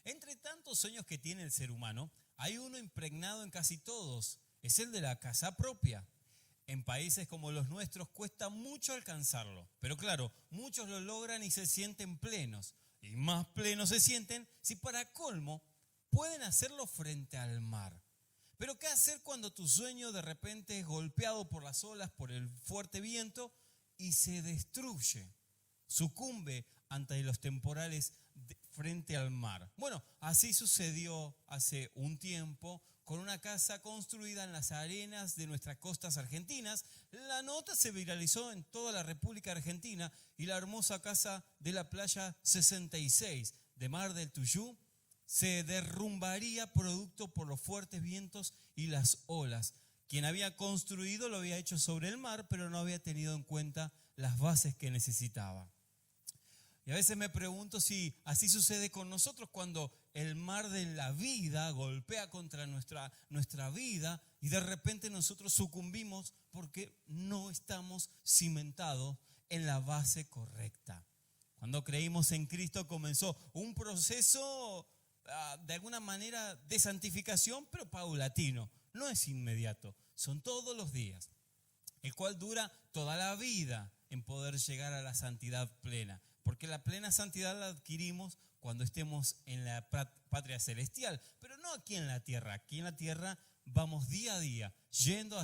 Entre tantos sueños que tiene el ser humano, hay uno impregnado en casi todos, es el de la casa propia. En países como los nuestros cuesta mucho alcanzarlo, pero claro, muchos lo logran y se sienten plenos. Y más plenos se sienten si para colmo pueden hacerlo frente al mar. Pero ¿qué hacer cuando tu sueño de repente es golpeado por las olas, por el fuerte viento y se destruye? Sucumbe ante los temporales frente al mar. Bueno, así sucedió hace un tiempo con una casa construida en las arenas de nuestras costas argentinas. La nota se viralizó en toda la República Argentina y la hermosa casa de la playa 66 de Mar del Tuyú se derrumbaría producto por los fuertes vientos y las olas. Quien había construido lo había hecho sobre el mar, pero no había tenido en cuenta las bases que necesitaba. Y a veces me pregunto si así sucede con nosotros cuando el mar de la vida golpea contra nuestra vida y de repente nosotros sucumbimos porque no estamos cimentados en la base correcta. Cuando creímos en Cristo comenzó un proceso de alguna manera de santificación, pero paulatino. No es inmediato, son todos los días, el cual dura toda la vida en poder llegar a la santidad plena. Porque la plena santidad la adquirimos cuando estemos en la patria celestial, pero no aquí en la tierra. Aquí en la tierra vamos día a día, yendo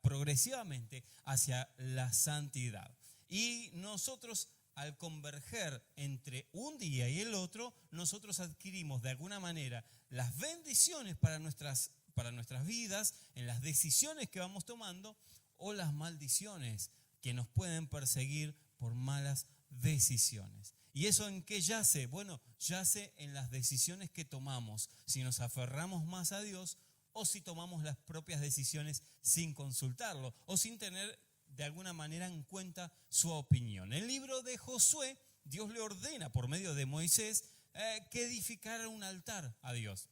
progresivamente hacia la santidad. Y nosotros, al converger entre un día y el otro, nosotros adquirimos de alguna manera las bendiciones para nuestras vidas, en las decisiones que vamos tomando, o las maldiciones que nos pueden perseguir por malas decisiones. ¿Y eso en qué yace? Bueno, yace en las decisiones que tomamos, si nos aferramos más a Dios o si tomamos las propias decisiones sin consultarlo o sin tener de alguna manera en cuenta su opinión. En el libro de Josué, Dios le ordena por medio de Moisés que edificara un altar a Dios.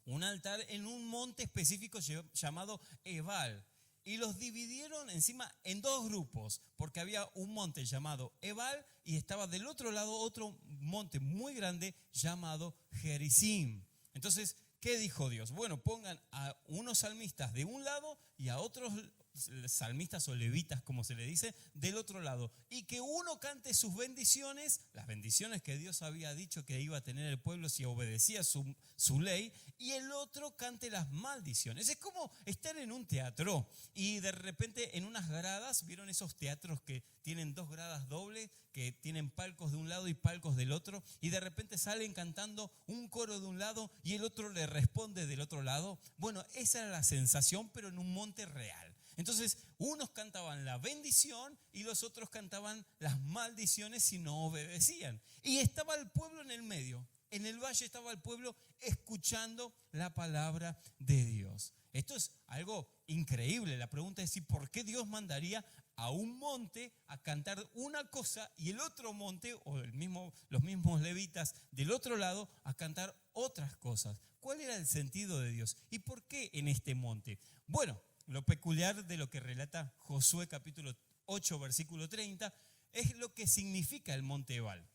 Un altar en un monte específico llamado Ebal. Y los dividieron encima en dos grupos, porque había un monte llamado Ebal y estaba del otro lado otro monte muy grande llamado Gerizim. Entonces, ¿qué dijo Dios? Bueno, pongan a unos salmistas de un lado y a otros salmistas o levitas, como se le dice, del otro lado. Y que uno cante sus bendiciones, las bendiciones que Dios había dicho que iba a tener el pueblo si obedecía su ley, y el otro cante las maldiciones. Es como estar en un teatro y de repente en unas gradas, ¿vieron esos teatros que tienen dos gradas dobles, que tienen palcos de un lado y palcos del otro, y de repente salen cantando un coro de un lado y el otro le responde del otro lado? Bueno, esa era la sensación, pero en un monte real. Entonces, unos cantaban la bendición y los otros cantaban las maldiciones si no obedecían. Y estaba el pueblo en el medio. En el valle estaba el pueblo escuchando la palabra de Dios. Esto es algo increíble. La pregunta es: ¿y por qué Dios mandaría a un monte a cantar una cosa y el otro monte, o los mismos levitas del otro lado, a cantar otras cosas? ¿Cuál era el sentido de Dios? ¿Y por qué en este monte? Bueno, lo peculiar de lo que relata Josué capítulo 8, versículo 30, es lo que significa el monte Ebal,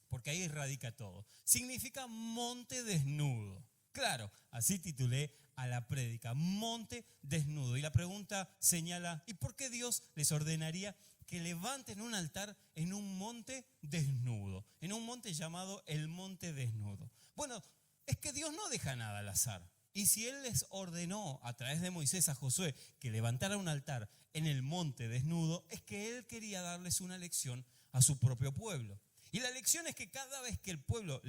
porque ahí radica todo. Significa monte desnudo. Claro, así titulé a la prédica, monte desnudo. Y la pregunta señala: ¿y por qué Dios les ordenaría que levanten un altar en un monte desnudo? En un monte llamado el monte desnudo. Bueno, es que Dios no deja nada al azar. Y si Él les ordenó a través de Moisés a Josué que levantara un altar en el monte desnudo, es que Él quería darles una lección a su propio pueblo. Y la lección es que cada vez que el pueblo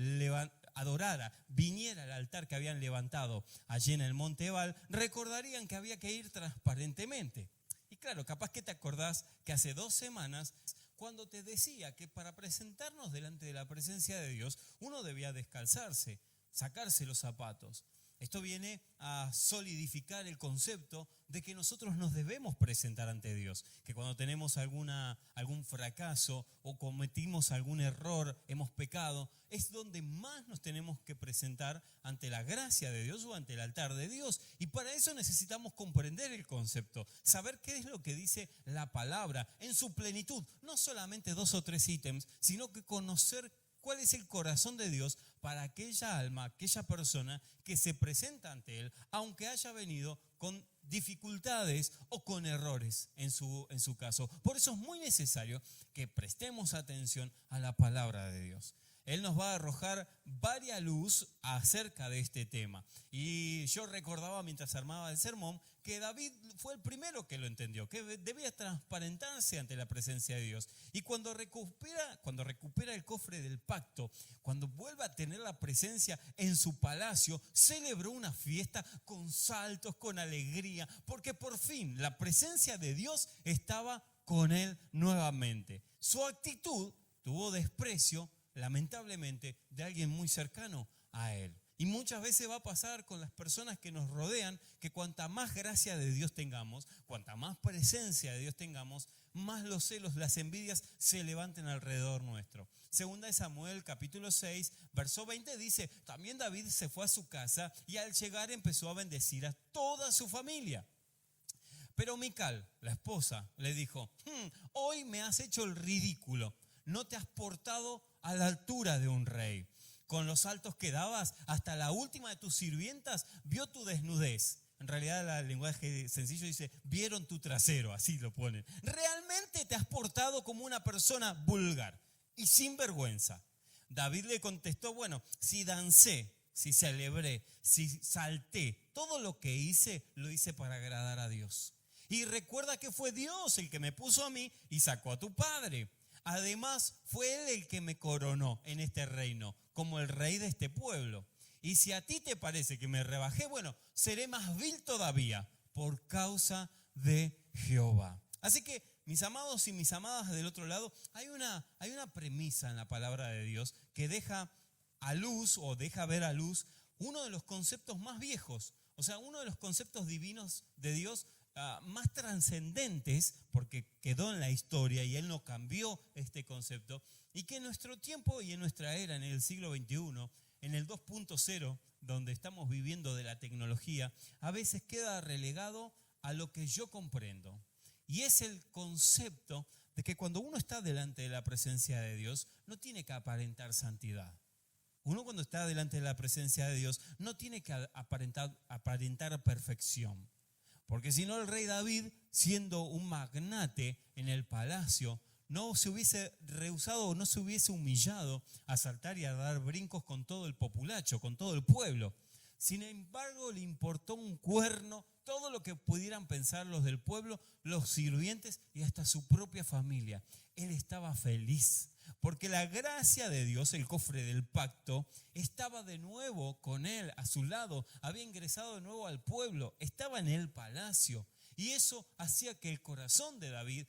adorara, viniera al altar que habían levantado allí en el monte Ebal, recordarían que había que ir transparentemente. Y claro, capaz que te acordás que hace 2 semanas, cuando te decía que para presentarnos delante de la presencia de Dios, uno debía descalzarse, sacarse los zapatos. Esto viene a solidificar el concepto de que nosotros nos debemos presentar ante Dios, que cuando tenemos algún fracaso o cometimos algún error, hemos pecado, es donde más nos tenemos que presentar ante la gracia de Dios o ante el altar de Dios. Y para eso necesitamos comprender el concepto, saber qué es lo que dice la palabra en su plenitud, no solamente 2 o 3 ítems, sino que conocer cuál es el corazón de Dios para aquella alma, aquella persona que se presenta ante Él, aunque haya venido con dificultades o con errores en su caso. Por eso es muy necesario que prestemos atención a la palabra de Dios. Él nos va a arrojar varias luz acerca de este tema. Y yo recordaba mientras armaba el sermón que David fue el primero que lo entendió, que debía transparentarse ante la presencia de Dios. Y cuando recupera el cofre del pacto, cuando vuelve a tener la presencia en su palacio, celebró una fiesta con saltos, con alegría, porque por fin la presencia de Dios estaba con él nuevamente. Su actitud tuvo desprecio, lamentablemente, de alguien muy cercano a él. Y muchas veces va a pasar con las personas que nos rodean, que cuanta más gracia de Dios tengamos, cuanta más presencia de Dios tengamos, más los celos, las envidias se levanten alrededor nuestro. Segunda de Samuel, capítulo 6, verso 20 dice, también David se fue a su casa y al llegar empezó a bendecir a toda su familia. Pero Mical, la esposa, le dijo, hoy me has hecho el ridículo, no te has portado a la altura de un rey. Con los saltos que dabas, hasta la última de tus sirvientas vio tu desnudez. En realidad el lenguaje sencillo dice, vieron tu trasero, así lo ponen. Realmente te has portado como una persona vulgar y sin vergüenza. David le contestó, bueno, si dancé, si celebré, si salté, todo lo que hice, lo hice para agradar a Dios. Y recuerda que fue Dios el que me puso a mí y sacó a tu padre. Además, fue Él el que me coronó en este reino, como el rey de este pueblo. Y si a ti te parece que me rebajé, bueno, seré más vil todavía por causa de Jehová. Así que, mis amados y mis amadas del otro lado, hay una premisa en la palabra de Dios que deja a luz o deja ver a luz uno de los conceptos más viejos, o sea, uno de los conceptos divinos de Dios más trascendentes, porque quedó en la historia y Él no cambió este concepto, y que en nuestro tiempo y en nuestra era, en el siglo XXI, en el 2.0, donde estamos viviendo de la tecnología, a veces queda relegado a lo que yo comprendo. Y es el concepto de que cuando uno está delante de la presencia de Dios, no tiene que aparentar santidad. Uno cuando está delante de la presencia de Dios, no tiene que aparentar perfección. Porque si no, el rey David, siendo un magnate en el palacio, no se hubiese rehusado o no se hubiese humillado a saltar y a dar brincos con todo el populacho, con todo el pueblo. Sin embargo, le importó un cuerno todo lo que pudieran pensar los del pueblo, los sirvientes y hasta su propia familia. Él estaba feliz porque la gracia de Dios, el cofre del pacto, estaba de nuevo con él, a su lado. Había ingresado de nuevo al pueblo, estaba en el palacio. Y eso hacía que el corazón de David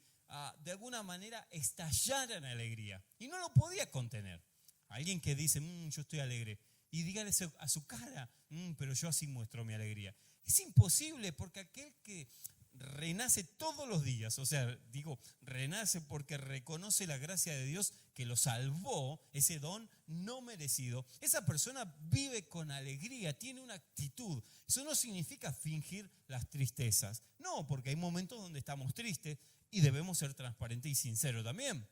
de alguna manera estallara en alegría. Y no lo podía contener. Alguien que dice, yo estoy alegre. Y dígale a su cara, pero yo así muestro mi alegría. Es imposible porque aquel que renace todos los días, o sea, digo, renace porque reconoce la gracia de Dios que lo salvó, ese don no merecido. Esa persona vive con alegría, tiene una actitud. Eso no significa fingir las tristezas. No, porque hay momentos donde estamos tristes y debemos ser transparentes y sinceros también.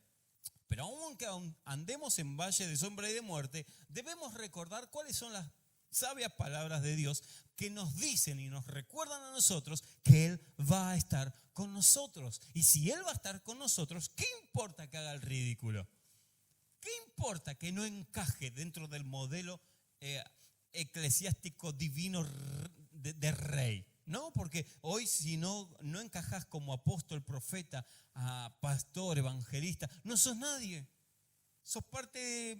Pero aunque andemos en valle de sombra y de muerte, debemos recordar cuáles son las sabias palabras de Dios que nos dicen y nos recuerdan a nosotros que Él va a estar con nosotros. Y si Él va a estar con nosotros, ¿qué importa que haga el ridículo? ¿Qué importa que no encaje dentro del modelo eclesiástico divino de rey? No, porque hoy si no encajas como apóstol, profeta, pastor, evangelista, no sos nadie. Sos parte de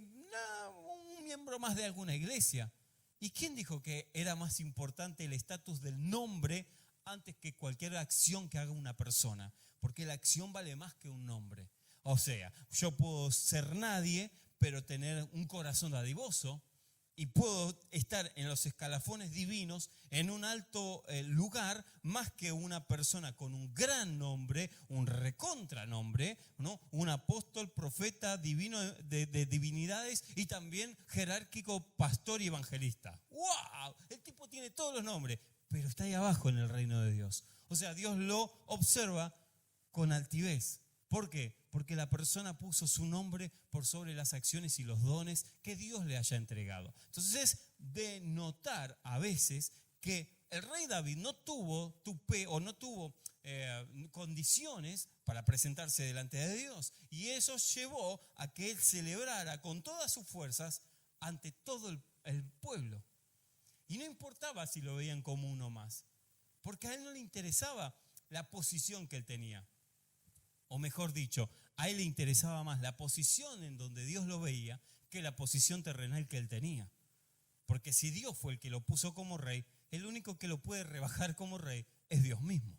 un miembro más de alguna iglesia. ¿Y quién dijo que era más importante el estatus del nombre antes que cualquier acción que haga una persona? Porque la acción vale más que un nombre. O sea, yo puedo ser nadie, pero tener un corazón dadivoso. Y puedo estar en los escalafones divinos, en un alto lugar, más que una persona con un gran nombre, un recontranombre, ¿no? Un apóstol, profeta, divino de divinidades y también jerárquico, pastor y evangelista. ¡Wow! El tipo tiene todos los nombres, pero está ahí abajo en el reino de Dios. O sea, Dios lo observa con altivez. ¿Por qué? Porque la persona puso su nombre por sobre las acciones y los dones que Dios le haya entregado. Entonces es de notar a veces que el rey David no tuvo tupé o no tuvo condiciones para presentarse delante de Dios. Y eso llevó a que él celebrara con todas sus fuerzas ante todo el pueblo. Y no importaba si lo veían como uno más, porque a él no le interesaba la posición que él tenía. O mejor dicho, a él le interesaba más la posición en donde Dios lo veía que la posición terrenal que él tenía. Porque si Dios fue el que lo puso como rey, el único que lo puede rebajar como rey es Dios mismo.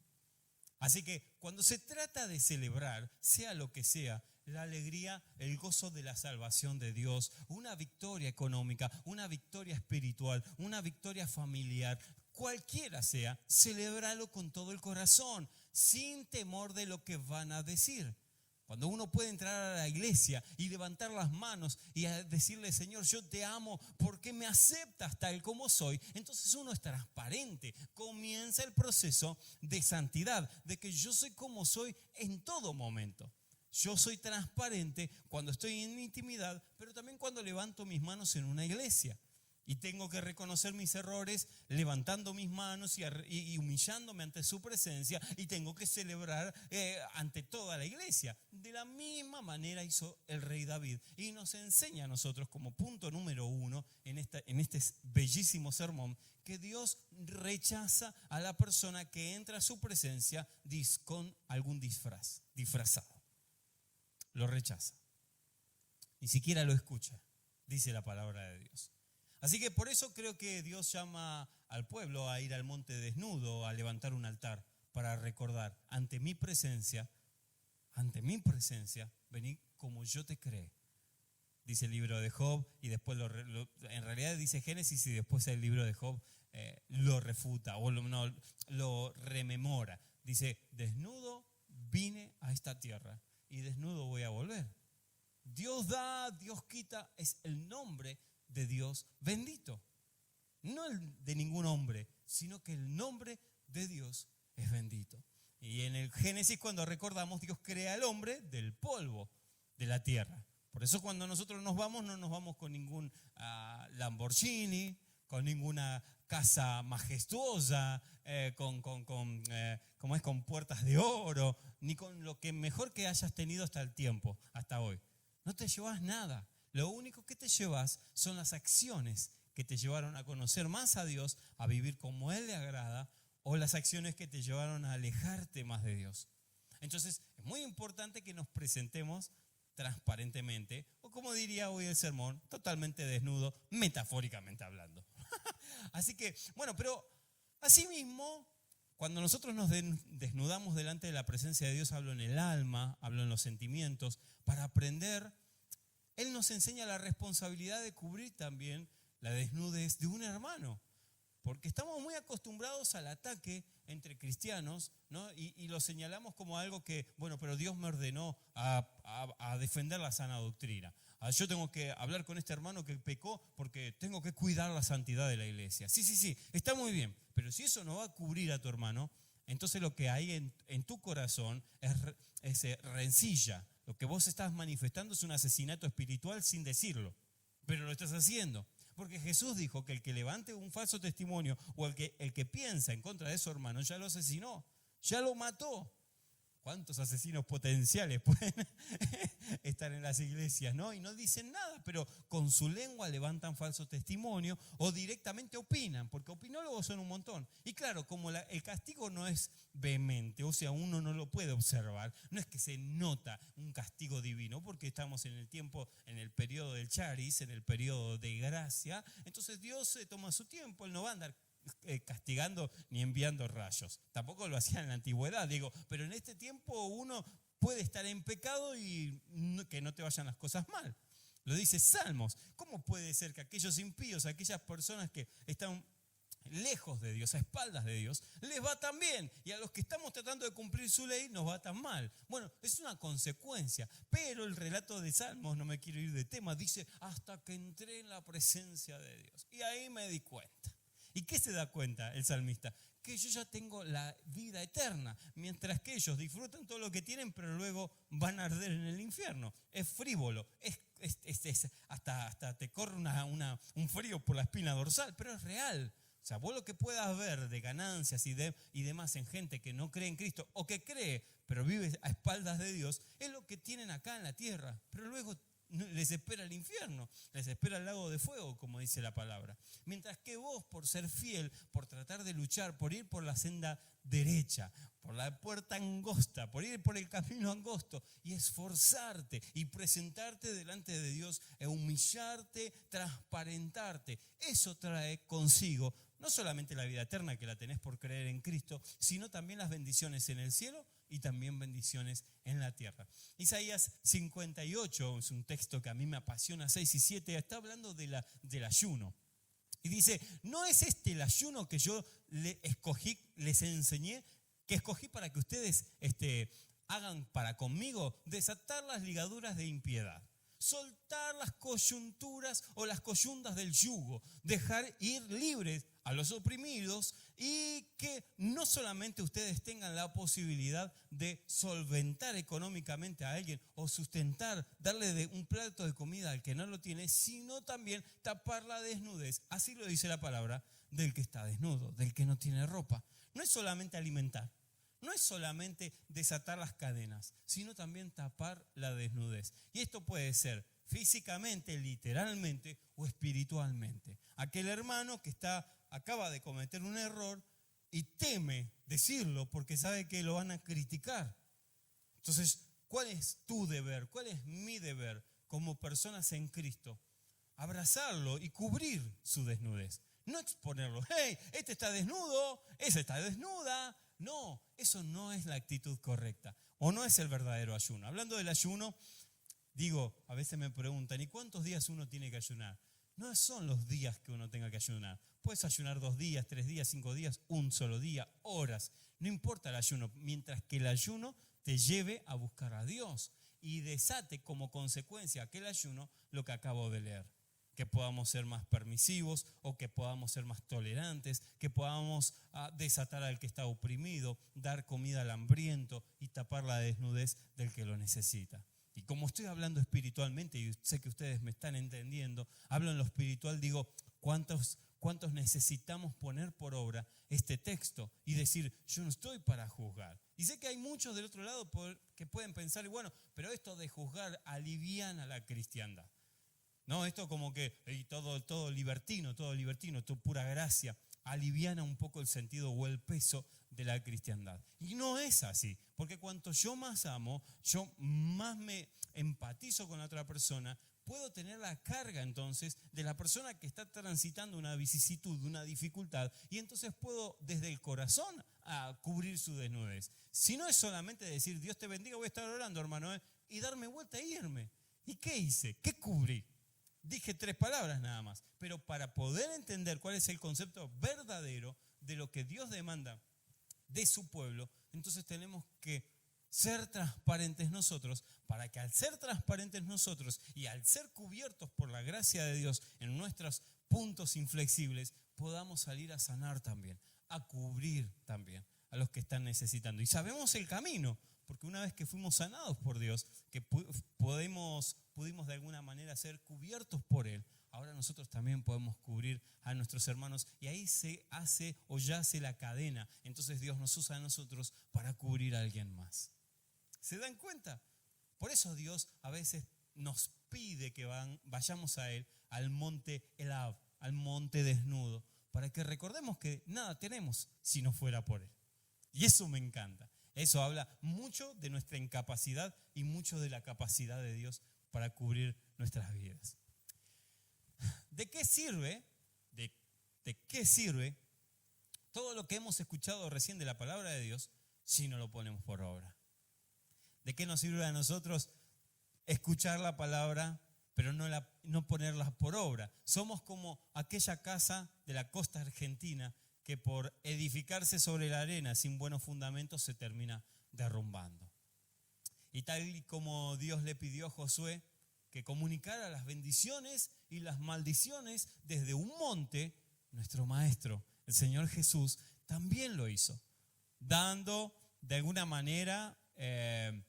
Así que cuando se trata de celebrar, sea lo que sea, la alegría, el gozo de la salvación de Dios, una victoria económica, una victoria espiritual, una victoria familiar, cualquiera sea, celébralo con todo el corazón, sin temor de lo que van a decir. Cuando uno puede entrar a la iglesia y levantar las manos y decirle, Señor, yo te amo porque me aceptas tal como soy, entonces uno es transparente. Comienza el proceso de santidad, de que yo soy como soy en todo momento. Yo soy transparente cuando estoy en intimidad, pero también cuando levanto mis manos en una iglesia. Y tengo que reconocer mis errores levantando mis manos y humillándome ante su presencia. Y tengo que celebrar ante toda la iglesia. De la misma manera hizo el rey David. Y nos enseña a nosotros como punto número 1 en este bellísimo sermón que Dios rechaza a la persona que entra a su presencia con algún disfrazado. Lo rechaza. Ni siquiera lo escucha, dice la palabra de Dios. Así que por eso creo que Dios llama al pueblo a ir al monte desnudo, a levantar un altar para recordar, ante mi presencia, vení como yo te creé. Dice el libro de Job y después en realidad dice Génesis y después el libro de Job lo refuta o lo rememora. Dice, desnudo vine a esta tierra y desnudo voy a volver. Dios da, Dios quita, es el nombre de Dios bendito. No el de ningún hombre, sino que el nombre de Dios es bendito. Y en el Génesis, cuando recordamos, Dios crea al hombre del polvo de la tierra. Por eso cuando nosotros nos vamos, no nos vamos con ningún Lamborghini, con ninguna casa majestuosa, con puertas de oro, ni con lo que mejor que hayas tenido hasta hoy. No te llevas nada. Lo único que te llevas son las acciones que te llevaron a conocer más a Dios, a vivir como Él le agrada, o las acciones que te llevaron a alejarte más de Dios. Entonces, es muy importante que nos presentemos transparentemente, o como diría hoy el sermón, totalmente desnudo, metafóricamente hablando. Así que, bueno, pero asimismo, cuando nosotros nos desnudamos delante de la presencia de Dios, hablo en el alma, hablo en los sentimientos, para aprender. Él nos enseña la responsabilidad de cubrir también la desnudez de un hermano, porque estamos muy acostumbrados al ataque entre cristianos, ¿no? Y lo señalamos como algo que, bueno, pero Dios me ordenó a defender la sana doctrina. Yo tengo que hablar con este hermano que pecó porque tengo que cuidar la santidad de la iglesia. Sí, está muy bien, pero si eso no va a cubrir a tu hermano, entonces lo que hay en tu corazón es rencilla. Lo que vos estás manifestando es un asesinato espiritual sin decirlo, pero lo estás haciendo. Porque Jesús dijo que el que levante un falso testimonio o el que piensa en contra de su hermano ya lo asesinó, ya lo mató. ¿Cuántos asesinos potenciales pueden estar en las iglesias, no? Y no dicen nada, pero con su lengua levantan falso testimonio o directamente opinan, porque opinólogos son un montón. Y claro, como el castigo no es vehemente, o sea, uno no lo puede observar, no es que se nota un castigo divino, porque estamos en el periodo del charis, en el periodo de gracia, entonces Dios se toma su tiempo, Él no va a andar castigando ni enviando rayos. Tampoco lo hacían en la antigüedad, pero en este tiempo uno puede estar en pecado y que no te vayan las cosas mal. Lo dice Salmos. ¿Cómo puede ser que aquellos impíos, aquellas personas que están lejos de Dios, a espaldas de Dios, les va tan bien? Y a los que estamos tratando de cumplir su ley nos va tan mal. Bueno, es una consecuencia. Pero el relato de Salmos, no me quiero ir de tema, dice, hasta que entré en la presencia de Dios. Y ahí me di cuenta ¿Y qué se da cuenta el salmista? Que yo ya tengo la vida eterna, mientras que ellos disfrutan todo lo que tienen, pero luego van a arder en el infierno. Es frívolo, hasta te corre un frío por la espina dorsal, pero es real. O sea, vos lo que puedas ver de ganancias y demás en gente que no cree en Cristo o que cree, pero vive a espaldas de Dios, es lo que tienen acá en la tierra, pero luego les espera el infierno, les espera el lago de fuego, como dice la palabra. Mientras que vos, por ser fiel, por tratar de luchar, por ir por la senda derecha, por la puerta angosta, por ir por el camino angosto y esforzarte y presentarte delante de Dios, e humillarte, transparentarte, eso trae consigo no solamente la vida eterna, que la tenés por creer en Cristo, sino también las bendiciones en el cielo y también bendiciones en la tierra. Isaías 58 es un texto que a mí me apasiona, 6 y 7, está hablando del ayuno. Y dice, ¿no es este el ayuno que yo les enseñé, que escogí para que ustedes hagan para conmigo? Desatar las ligaduras de impiedad, soltar las coyunturas o las coyundas del yugo, dejar ir libres a los oprimidos, y que no solamente ustedes tengan la posibilidad de solventar económicamente a alguien o sustentar, darle un plato de comida al que no lo tiene, sino también tapar la desnudez. Así lo dice la palabra del que está desnudo, del que no tiene ropa. No es solamente alimentar, no es solamente desatar las cadenas, sino también tapar la desnudez. Y esto puede ser físicamente, literalmente o espiritualmente. Aquel hermano que acaba de cometer un error y teme decirlo porque sabe que lo van a criticar. Entonces, ¿cuál es tu deber? ¿Cuál es mi deber como personas en Cristo? Abrazarlo y cubrir su desnudez. No exponerlo. ¡Hey! Este está desnudo, esa está desnuda. No, eso no es la actitud correcta o no es el verdadero ayuno. Hablando del ayuno, a veces me preguntan, ¿y cuántos días uno tiene que ayunar? No son los días que uno tenga que ayunar. Puedes ayunar 2 días, 3 días, 5 días, un solo día, horas. No importa el ayuno, mientras que el ayuno te lleve a buscar a Dios y desate como consecuencia aquel ayuno lo que acabo de leer. Que podamos ser más permisivos o que podamos ser más tolerantes, que podamos desatar al que está oprimido, dar comida al hambriento y tapar la desnudez del que lo necesita. Y como estoy hablando espiritualmente, y sé que ustedes me están entendiendo, hablo en lo espiritual, digo, ¿cuántos necesitamos poner por obra este texto y decir, yo no estoy para juzgar? Y sé que hay muchos del otro lado que pueden pensar, bueno, pero esto de juzgar aliviana la cristiandad. No, esto como que todo libertino, todo pura gracia, aliviana un poco el sentido o el peso de la cristiandad. Y no es así, porque cuanto yo más amo, yo más me empatizo con la otra persona, puedo tener la carga entonces de la persona que está transitando una vicisitud, una dificultad, y entonces puedo desde el corazón cubrir su desnudez. Si no es solamente decir, Dios te bendiga, voy a estar orando, hermano, y darme vuelta e irme. ¿Y qué hice? ¿Qué cubrí? Dije 3 palabras nada más, pero para poder entender cuál es el concepto verdadero de lo que Dios demanda de su pueblo, entonces tenemos que ser transparentes nosotros, para que al ser transparentes nosotros y al ser cubiertos por la gracia de Dios en nuestros puntos inflexibles, podamos salir a sanar también, a cubrir también a los que están necesitando. Y sabemos el camino, porque una vez que fuimos sanados por Dios, que pudimos de alguna manera ser cubiertos por Él, ahora nosotros también podemos cubrir a nuestros hermanos, y ahí se hace o yace la cadena. Entonces Dios nos usa a nosotros para cubrir a alguien más. ¿Se dan cuenta? Por eso Dios a veces nos pide que vayamos a Él, al monte Elab, al monte desnudo, para que recordemos que nada tenemos si no fuera por Él. Y eso me encanta. Eso habla mucho de nuestra incapacidad y mucho de la capacidad de Dios para cubrir nuestras vidas. ¿De qué sirve? ¿De qué sirve todo lo que hemos escuchado recién de la palabra de Dios si no lo ponemos por obra? ¿De qué nos sirve a nosotros escuchar la palabra pero no ponerla por obra? Somos como aquella casa de la costa argentina que por edificarse sobre la arena sin buenos fundamentos se termina derrumbando. Y tal y como Dios le pidió a Josué que comunicara las bendiciones y las maldiciones desde un monte, nuestro Maestro, el Señor Jesús, también lo hizo, dando de alguna manera el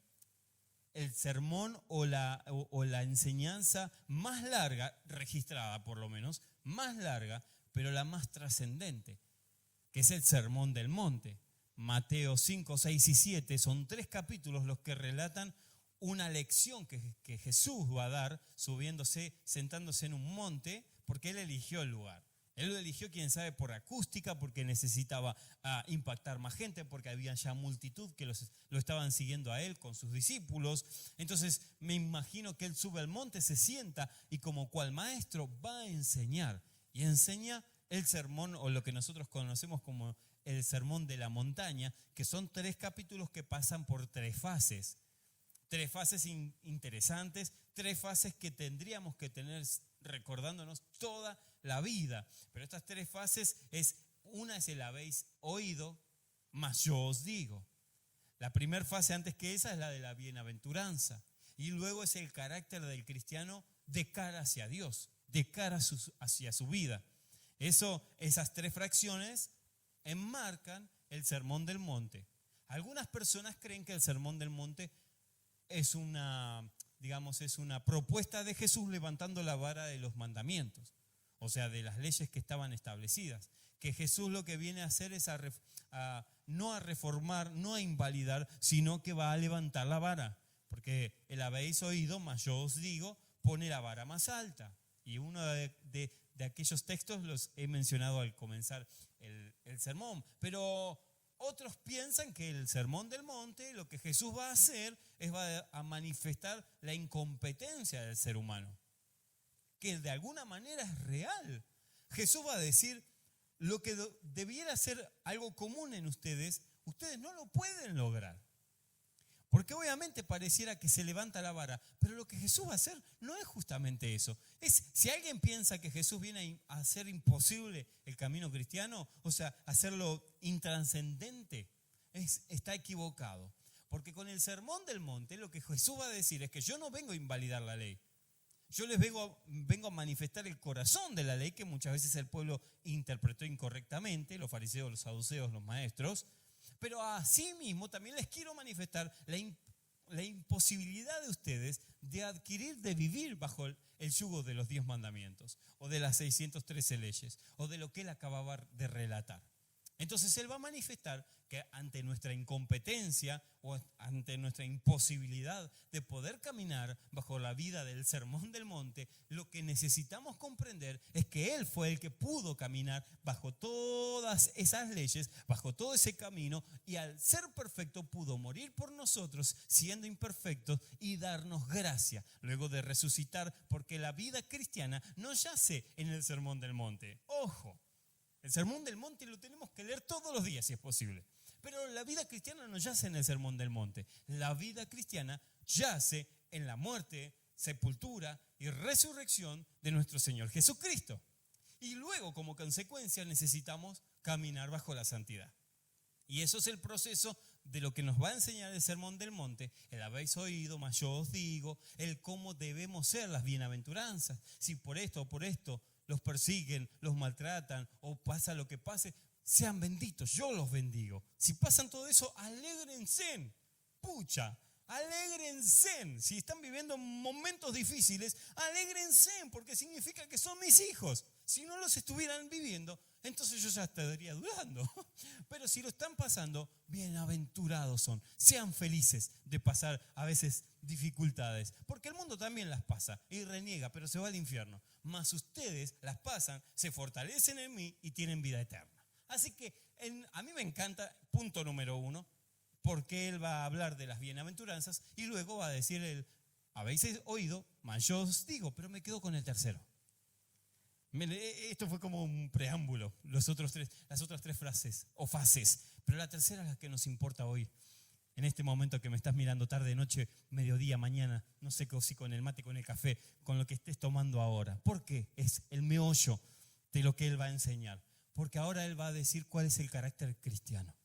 sermón o la enseñanza más larga, registrada por lo menos, más larga, pero la más trascendente, que es el Sermón del Monte. Mateo 5, 6 y 7 son 3 capítulos los que relatan una lección que Jesús va a dar sentándose en un monte, porque Él eligió el lugar. Él lo eligió, quién sabe, por acústica, porque necesitaba impactar más gente, porque había ya multitud que lo estaban siguiendo a Él con sus discípulos. Entonces me imagino que Él sube al monte, se sienta y como cual maestro va a enseñar. Y enseña el sermón, o lo que nosotros conocemos como el sermón de la montaña, que son 3 capítulos que pasan por 3 fases. 3 fases interesantes, 3 fases que tendríamos que tener recordándonos toda la vida. Pero estas 3 fases una es el habéis oído, mas yo os digo. La primera fase antes que esa es la de la bienaventuranza. Y luego es el carácter del cristiano de cara hacia Dios, de cara hacia su vida. Esas 3 fracciones enmarcan el Sermón del Monte. Algunas personas creen que el Sermón del Monte es una propuesta de Jesús levantando la vara de los mandamientos, o sea, de las leyes que estaban establecidas. Que Jesús lo que viene a hacer es no a reformar, no a invalidar, sino que va a levantar la vara. Porque el habéis oído, mas yo os digo, pone la vara más alta. Y uno de aquellos textos los he mencionado al comenzar el sermón. Pero otros piensan que el Sermón del Monte, lo que Jesús va a hacer, va a manifestar la incompetencia del ser humano, que de alguna manera es real. Jesús va a decir, lo que debiera ser algo común en ustedes no lo pueden lograr. Porque obviamente pareciera que se levanta la vara, pero lo que Jesús va a hacer no es justamente eso. Si alguien piensa que Jesús viene a hacer imposible el camino cristiano, o sea, hacerlo intrascendente, está equivocado. Porque con el Sermón del Monte lo que Jesús va a decir es que yo no vengo a invalidar la ley. Yo les vengo a manifestar el corazón de la ley que muchas veces el pueblo interpretó incorrectamente, los fariseos, los saduceos, los maestros. Pero asimismo también les quiero manifestar la imposibilidad de ustedes de adquirir, de vivir bajo el yugo de los 10 mandamientos, o de las 613 leyes, o de lo que él acababa de relatar. Entonces él va a manifestar que ante nuestra incompetencia o ante nuestra imposibilidad de poder caminar bajo la vida del Sermón del Monte, lo que necesitamos comprender es que él fue el que pudo caminar bajo todas esas leyes, bajo todo ese camino, y al ser perfecto pudo morir por nosotros siendo imperfectos y darnos gracia luego de resucitar, porque la vida cristiana no yace en el Sermón del Monte. Ojo. El Sermón del Monte lo tenemos que leer todos los días si es posible. Pero la vida cristiana no yace en el Sermón del Monte. La vida cristiana yace en la muerte, sepultura y resurrección de nuestro Señor Jesucristo. Y luego, como consecuencia, necesitamos caminar bajo la santidad. Y eso es el proceso de lo que nos va a enseñar el Sermón del Monte. El habéis oído, mas yo os digo, el cómo debemos ser las bienaventuranzas. Si por esto o por esto los persiguen, los maltratan o pasa lo que pase, sean benditos, yo los bendigo. Si pasan todo eso, alégrense, pucha, alégrense. Si están viviendo momentos difíciles, alégrense, porque significa que son mis hijos. Si no los estuvieran viviendo, entonces yo ya estaría dudando. Pero si lo están pasando, bienaventurados son. Sean felices de pasar a veces dificultades, porque el mundo también las pasa y reniega, pero se va al infierno. Mas ustedes las pasan, se fortalecen en mí y tienen vida eterna. Así que a mí me encanta, punto número 1, porque él va a hablar de las bienaventuranzas y luego va a decir habéis oído, mas yo os digo, pero me quedo con el tercero. Esto fue como un preámbulo, las otras 3 frases o fases, pero la tercera es la que nos importa hoy. En este momento que me estás mirando tarde, noche, mediodía, mañana, no sé si con el mate, con el café, con lo que estés tomando ahora. ¿Por qué? Es el meollo de lo que él va a enseñar. Porque ahora él va a decir cuál es el carácter cristiano.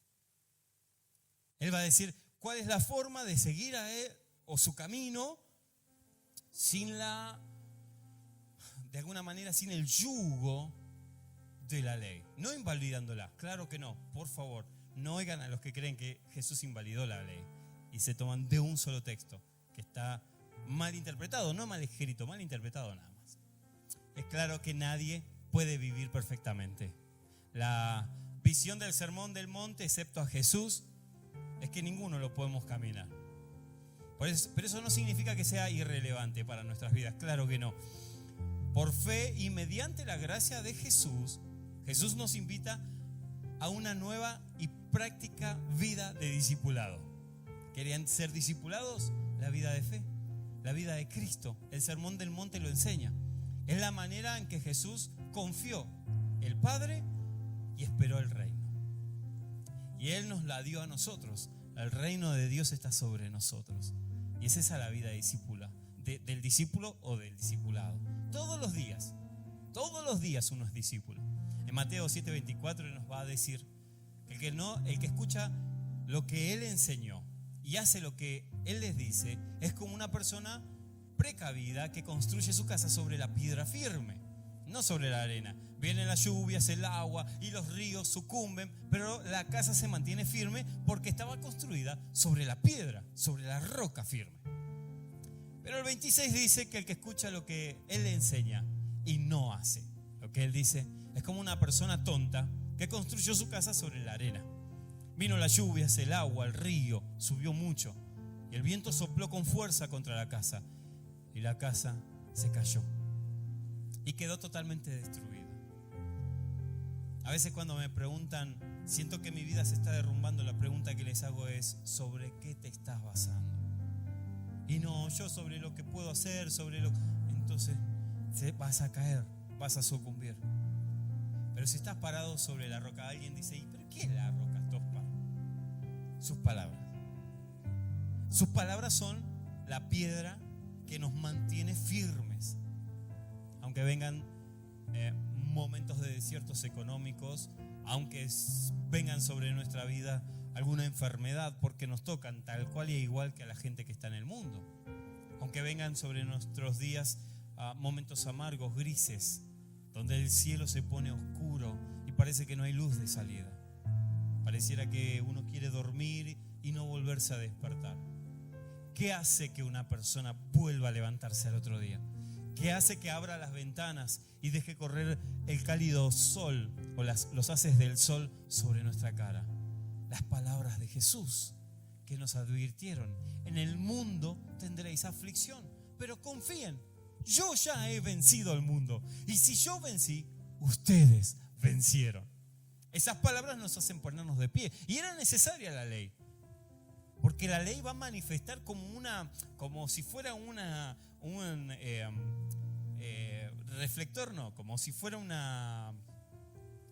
Él va a decir cuál es la forma de seguir a él o su camino de alguna manera sin el yugo de la ley, no invalidándola. Claro que no, por favor, no oigan a los que creen que Jesús invalidó la ley y se toman de un solo texto que está mal interpretado, no mal escrito, mal interpretado nada más. Es claro que nadie puede vivir perfectamente. La visión del Sermón del Monte, excepto a Jesús, es que ninguno lo podemos caminar. Pero eso no significa que sea irrelevante para nuestras vidas, claro que no. Por fe y mediante la gracia de Jesús, Jesús nos invita a una nueva y práctica vida de discipulado. ¿Querían ser discipulados? La vida de fe, la vida de Cristo. El Sermón del Monte lo enseña. Es la manera en que Jesús confió el Padre y esperó el reino. Y Él nos la dio a nosotros. El reino de Dios está sobre nosotros. Y es esa la vida discípula, del discípulo o del discipulado. Todos los días uno es discípulo. En Mateo 7:24 nos va a decir que el que escucha lo que Él enseñó y hace lo que Él les dice es como una persona precavida que construye su casa sobre la piedra firme, no sobre la arena. Vienen las lluvias, el agua y los ríos sucumben, pero la casa se mantiene firme porque estaba construida sobre la piedra, sobre la roca firme. Pero el 26 dice que el que escucha lo que Él le enseña y no hace lo que Él dice es como una persona tonta que construyó su casa sobre la arena. Vino las lluvias, el agua, el río, subió mucho y el viento sopló con fuerza contra la casa y la casa se cayó y quedó totalmente destruida. A veces cuando me preguntan, siento que mi vida se está derrumbando, la pregunta que les hago es, ¿sobre qué te estás basando? Y no, yo sobre lo que puedo hacer, entonces vas a caer, vas a sucumbir. Pero si estás parado sobre la roca, alguien dice, ¿y pero qué es la roca, Tospa? Sus palabras. Sus palabras son la piedra que nos mantiene firmes. Aunque vengan momentos de desiertos económicos, aunque vengan sobre nuestra vida alguna enfermedad, porque nos tocan tal cual y igual que a la gente que está en el mundo. Aunque vengan sobre nuestros días momentos amargos, grises, donde el cielo se pone oscuro y parece que no hay luz de salida. Pareciera que uno quiere dormir y no volverse a despertar. ¿Qué hace que una persona vuelva a levantarse al otro día? ¿Qué hace que abra las ventanas y deje correr el cálido sol o los haces del sol sobre nuestra cara? Las palabras de Jesús que nos advirtieron: en el mundo tendréis aflicción, pero confíen, yo ya he vencido al mundo, y si yo vencí, ustedes vencieron. Esas palabras nos hacen ponernos de pie, y era necesaria la ley, porque la ley va a manifestar como si fuera un reflector, no, como si fuera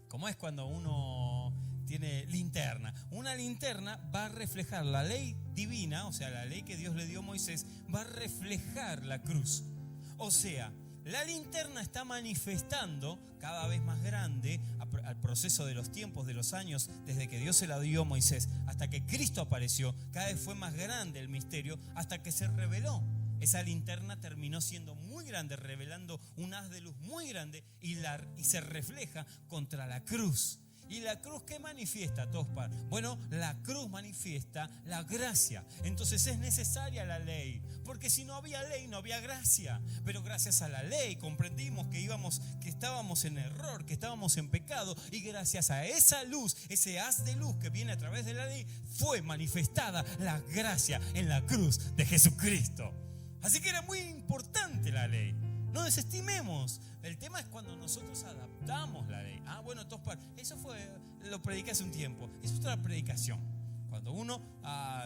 como es cuando uno tiene linterna. Una linterna va a reflejar la ley divina, o sea, la ley que Dios le dio a Moisés, va a reflejar la cruz. O sea, la linterna está manifestando cada vez más grande al proceso de los tiempos, de los años, desde que Dios se la dio a Moisés hasta que Cristo apareció. Cada vez fue más grande el misterio hasta que se reveló. Esa linterna terminó siendo muy grande, revelando un haz de luz muy grande y se refleja contra la cruz. ¿Y la cruz qué manifiesta, Tospar? Bueno, la cruz manifiesta la gracia. Entonces es necesaria la ley, porque si no había ley no había gracia. Pero gracias a la ley comprendimos que estábamos en error, que estábamos en pecado, y gracias a esa luz, ese haz de luz que viene a través de la ley, fue manifestada la gracia en la cruz de Jesucristo. Así que era muy importante la ley. No desestimemos. El tema es cuando nosotros adaptamos la ley. Bueno, Tospar, eso lo prediqué hace un tiempo. Eso es otra predicación. Cuando uno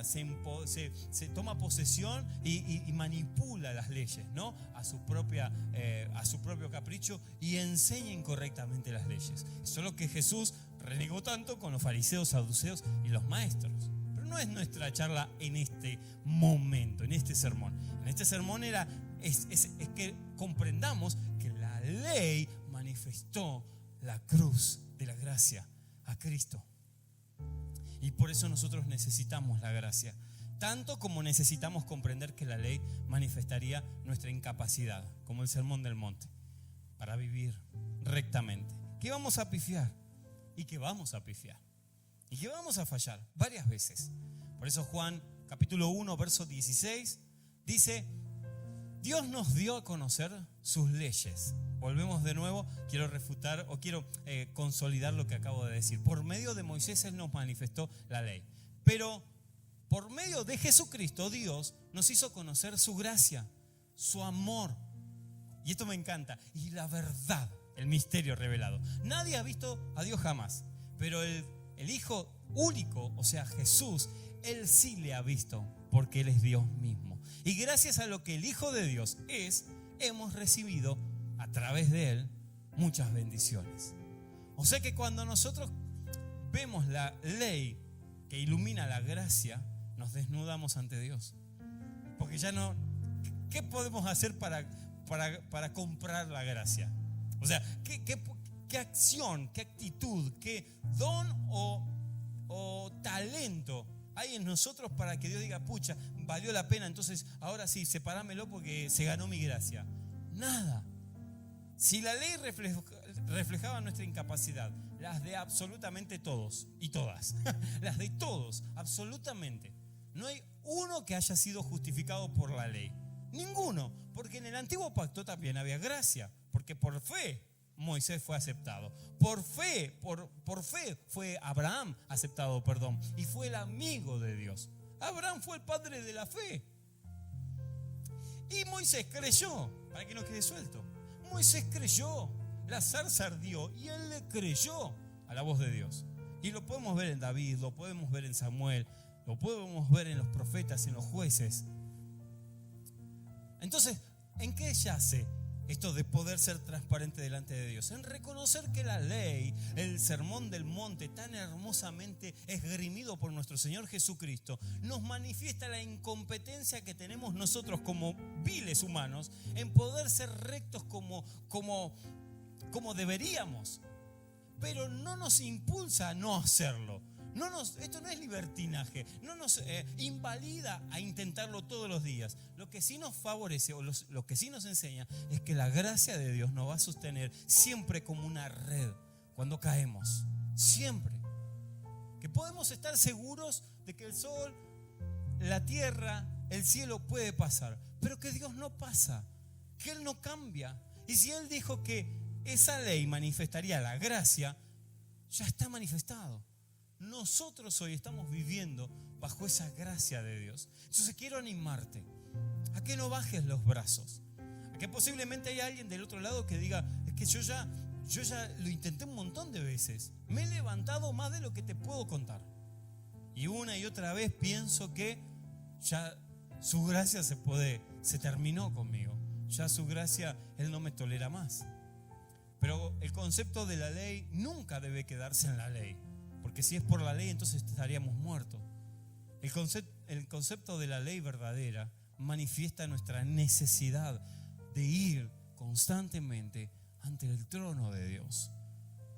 se toma posesión y manipula las leyes, ¿no? A su propio capricho, y enseña incorrectamente las leyes. Eso es lo que Jesús renegó tanto con los fariseos, saduceos y los maestros. Pero no es nuestra charla en este momento, en este sermón. En este sermón es que comprendamos que la ley manifestó la cruz de la gracia a Cristo. Y por eso nosotros necesitamos la gracia, tanto como necesitamos comprender que la ley manifestaría nuestra incapacidad, como el Sermón del Monte, para vivir rectamente. que vamos a pifiar y que vamos a pifiar y que vamos a fallar varias veces. Por eso Juan capítulo 1, verso 16 dice: Dios nos dio a conocer sus leyes. Volvemos de nuevo, quiero refutar o quiero consolidar lo que acabo de decir. Por medio de Moisés Él nos manifestó la ley, pero por medio de Jesucristo Dios nos hizo conocer su gracia, su amor. Y esto me encanta. Y la verdad, el misterio revelado. Nadie ha visto a Dios jamás, pero el Hijo único, o sea Jesús, Él sí le ha visto, porque Él es Dios mismo. Y gracias a lo que el Hijo de Dios es, hemos recibido a través de Él muchas bendiciones. O sea que cuando nosotros vemos la ley que ilumina la gracia, nos desnudamos ante Dios. Porque ya no, ¿qué podemos hacer para comprar la gracia? O sea, ¿qué acción, qué actitud, qué don o talento hay en nosotros para que Dios diga, pucha, valió la pena, entonces ahora sí, separámelo porque se ganó mi gracia? Nada. Si la ley reflejaba nuestra incapacidad, las de absolutamente todos y todas, las de todos, absolutamente, no hay uno que haya sido justificado por la ley. Ninguno, porque en el antiguo pacto también había gracia, porque por fe Moisés fue aceptado. Por fe fue Abraham aceptado, y fue el amigo de Dios. Abraham fue el padre de la fe. Y Moisés creyó, para que no quede suelto. Moisés creyó, la zarza ardió y él le creyó a la voz de Dios. Y lo podemos ver en David, lo podemos ver en Samuel, lo podemos ver en los profetas, en los jueces. Entonces, ¿en qué yace esto de poder ser transparente delante de Dios? En reconocer que la ley, el sermón del monte tan hermosamente esgrimido por nuestro Señor Jesucristo, nos manifiesta la incompetencia que tenemos nosotros como viles humanos en poder ser rectos como deberíamos, pero no nos impulsa a no hacerlo. Esto no es libertinaje, no nos invalida a intentarlo todos los días. Lo que sí nos favorece o lo que sí nos enseña es que la gracia de Dios nos va a sostener siempre como una red cuando caemos, siempre. Que podemos estar seguros de que el sol, la tierra, el cielo puede pasar, pero que Dios no pasa, que Él no cambia. Y si Él dijo que esa ley manifestaría la gracia, ya está manifestado. Nosotros hoy estamos viviendo bajo esa gracia de Dios. Entonces quiero animarte a que no bajes los brazos, a que posiblemente haya alguien del otro lado que diga, es que yo ya lo intenté un montón de veces, me he levantado más de lo que te puedo contar, y una y otra vez pienso que ya su gracia se terminó conmigo, ya su gracia, Él no me tolera más. Pero el concepto de la ley nunca debe quedarse en la ley, porque si es por la ley entonces estaríamos muertos. El concepto de la ley verdadera manifiesta nuestra necesidad de ir constantemente ante el trono de Dios.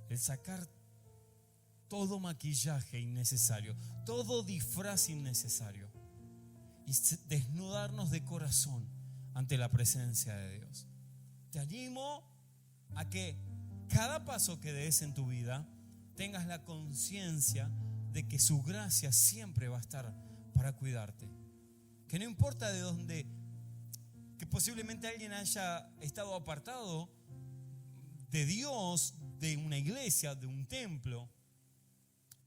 El sacar todo maquillaje innecesario, todo disfraz innecesario y desnudarnos de corazón ante la presencia de Dios. Te animo a que cada paso que des en tu vida tengas la conciencia de que su gracia siempre va a estar para cuidarte. Que no importa de dónde, que posiblemente alguien haya estado apartado de Dios, de una iglesia, de un templo,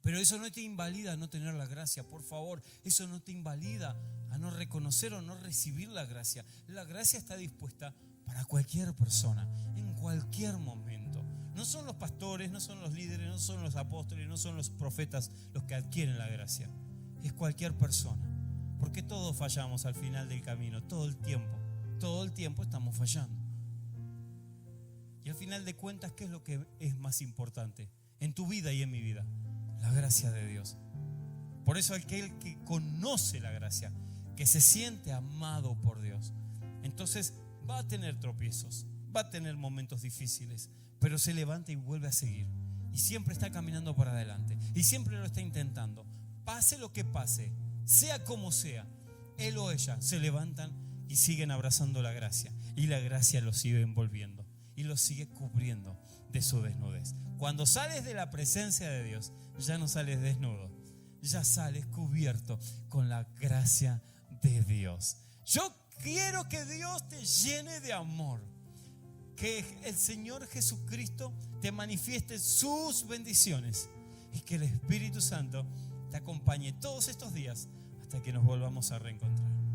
pero eso no te invalida a no tener la gracia, por favor. Eso no te invalida a no reconocer o no recibir la gracia. La gracia está dispuesta para cualquier persona, en cualquier momento. No son los pastores, no son los líderes, no son los apóstoles, no son los profetas los que adquieren la gracia. Es cualquier persona. Porque todos fallamos al final del camino, todo el tiempo estamos fallando. Y al final de cuentas, ¿qué es lo que es más importante en tu vida y en mi vida? La gracia de Dios. Por eso aquel que conoce la gracia, que se siente amado por Dios, entonces va a tener tropiezos, va a tener momentos difíciles, pero se levanta y vuelve a seguir. Y siempre está caminando para adelante. Y siempre lo está intentando. Pase lo que pase, sea como sea, él o ella se levantan y siguen abrazando la gracia. Y la gracia los sigue envolviendo y los sigue cubriendo de su desnudez. Cuando sales de la presencia de Dios, ya no sales desnudo, ya sales cubierto con la gracia de Dios. Yo quiero que Dios te llene de amor, que el Señor Jesucristo te manifieste sus bendiciones y que el Espíritu Santo te acompañe todos estos días hasta que nos volvamos a reencontrar.